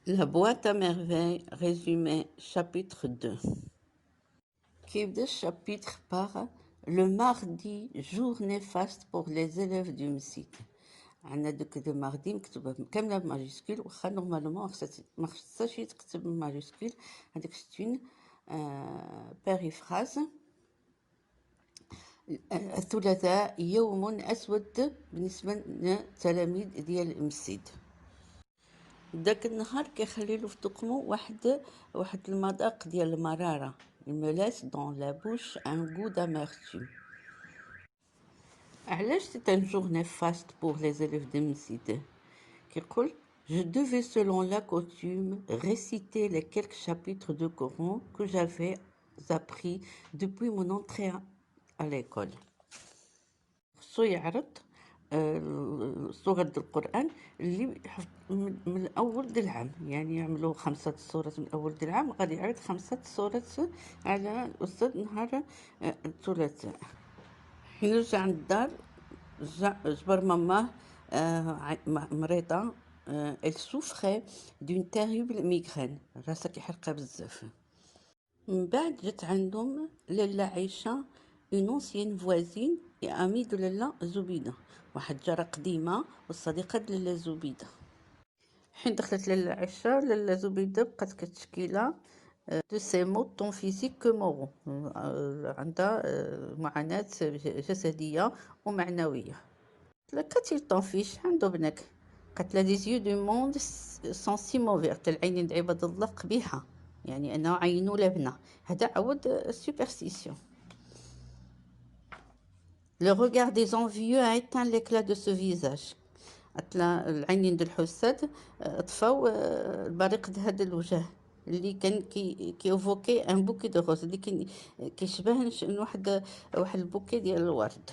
La boîte à merveilles, résumé, chapitre 2. Qui est le chapitre par le mardi, jour néfaste pour les élèves du MSIT. عندنا دوك الماردي مكتوبة كاملة بماجيسكول واخا نورمالمون ما خصهاش يتكتب بماجيسكول. هذيك ستون بيريفراز. الثلاثاء يوم أسود بالنسبة للتلاميذ ديال المسيد. داك النهار كيخليلو في دقمو واحد المذاق ديال المرارة. Il me laisse dans la bouche un goût d'amertume. علاش c'est un jour néfaste pour les élèves de Mside كيقول je devais selon la coutume réciter les quelques chapitres de Coran que j'avais appris depuis mon entrée à l'école. خصو يعرض سورة القرآن اللي من الأول د العام، يعني يعملوا 5 سورات من أول د العام، غادي يعرض 5 سورات على الأستاذ نهار الثلاثاء. حين رجع عند الدار جبر ماماه مريضة. elle souffrait d'une terrible migraine، راسها كيحرقها بزاف. من بعد جات عندهم لاله عيشة une ancienne voisine et amie de لاله زبيدة، واحد جارة قديمة والصديقة د لاله زبيدة. حين دخلت لاله عيشة لاله زبيدة بقات كتشكيلها de ses maux tant physiques que moraux، عندها معاناة جسدية ومعنوية. كاتي طنفيش عنده بنك قالت لها les yeux du monde sont si mauvais، العينين د عباد الله قبيحة، يعني أنه عينوا لبنة، هذا عود superstition. Le regard des envieux a éteint l'éclat de ce visage. العينين د الحساد طفاو البريق د هذا الوجه اللي كان كيوفوكي ان بوكي دو روز، اللي كيشبه واحد البوكي ديال الورد.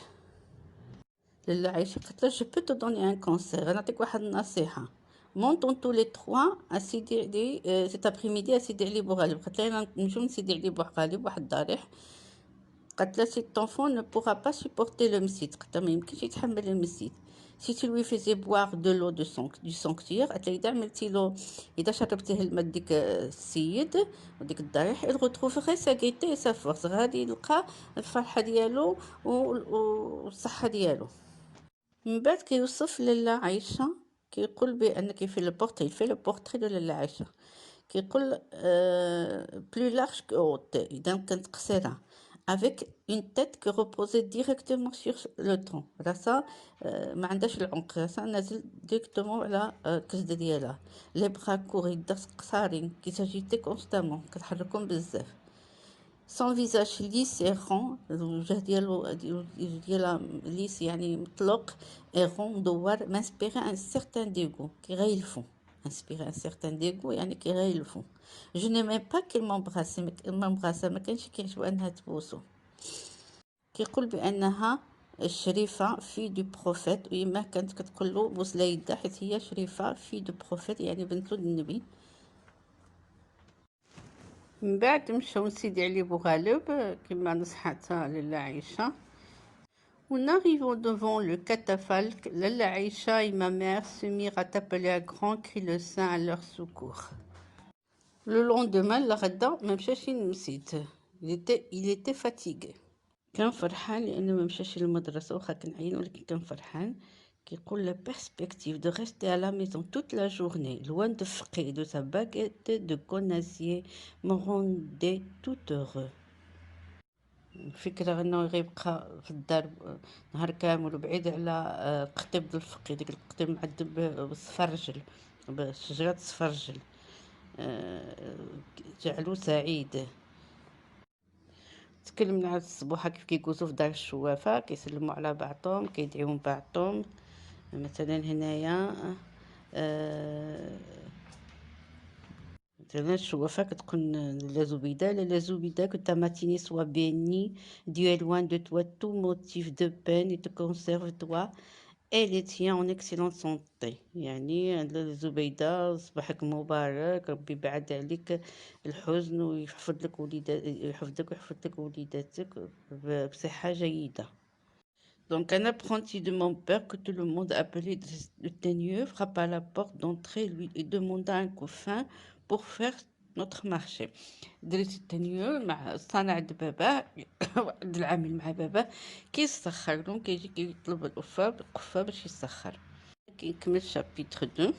لاله عايشه قالت له جو بو تو دوني ان كونسير، غنعطيك واحد النصيحه. مونطون تو لي 3 اسيدي علي سيت ابريميدي اسيدي علي بوغالب. قالت لها نمشيو نسيدي علي بوغالب واحد الضريح. قالت لها سي طونفون نو بوغا با سوبورتي لو مسيت، قالت لها ما يمكنش يتحمل المسيت. سي تو لوي فيزي بوار دو لو دو سونكتير، قالت لها اذا عملتي له، اذا شربتيه الماء ديك السيد وديك الضريح il retrouverait sa gaieté et sa force، غادي يلقى الفرحه ديالو والصحه ديالو. من بعد كيوصف لاله عايشه كيقول بان كيفي لو بورتري دو لاله عايشه، كيقول بلو لارج كو هوت، اذا كانت قصيره avec une tête qui reposait directement sur le tronc، راسها ما عندهاش العمق، راسها نازل ديريكتومون على الكسده ديالها. لي بخا كور، يدها قصارين كي ساجيتي كونستامون، كتحركهم بزاف. son visage lisse et rond، الوجه ديالها ليس يعني مطلق، et rond دوار، m'inspirait un certain dégoût، كيغيلفو. inspirer un certain dégoût يعني كيغيلفو. je n'aimais pas qu'il m'embrasse، ما كانش كيعجبو انها تبوسو. كيقول بانها الشريفه في دو بروفيت، ويما كانت كتقول له بوس لها يدها حيت هي شريفه في دو بروفيت يعني بنت النبي. من بعد مشاو لسيدي علي بوغالب كما نصحتها لاله عايشه. En arrivant devant le catafalque, لاله عايشه et ma mère se mirent à appeler à grands cris le saint à leur secours. Le lendemain الغدا ما مشاش للمسجد، il était fatigué. كان فرحان لانه ما مشاش للمدرسه، واخا كان عيان ولكن كان فرحان. كيقول la perspective de rester à la maison toute la journée loin de Fqi de sa baguette de conassier me rendait tout heureux. الفكرة انه غيبقى في الدار نهار كامل وبعيد على القطيب د الفقي، ديك القطيب معذب بالصفرجل، بشجرة الصفرجل، جعلو سعيد. تكلمنا على الصبوحة كيف كيجوزو في دار الشوافة، كيسلموا على بعضهم، كيدعيو من بعضهم. مثلا هنايا مثلا الشوافة كتقول لاله زبيدة que ta matinée soit bénie, Dieu est loin de toi tout motif de peine et te conserve toi et les tiens en excellente santé. يعني لاله زبيدة صباحك مبارك، ربي يبعد عليك الحزن ويحفظ لك ويحفظ لك وليداتك بصحة جيدة. Donc, un apprenti de mon père que tout le monde appelait le teigneux frappa à la porte d'entrée et demanda un coup fin pour faire notre marché. دريت التنيور مع الصانع د باباه واحد العامل مع باباه كيسخر دونك كيجي كيطلب القفة باش يسخر. كنكمل شابيتر 2.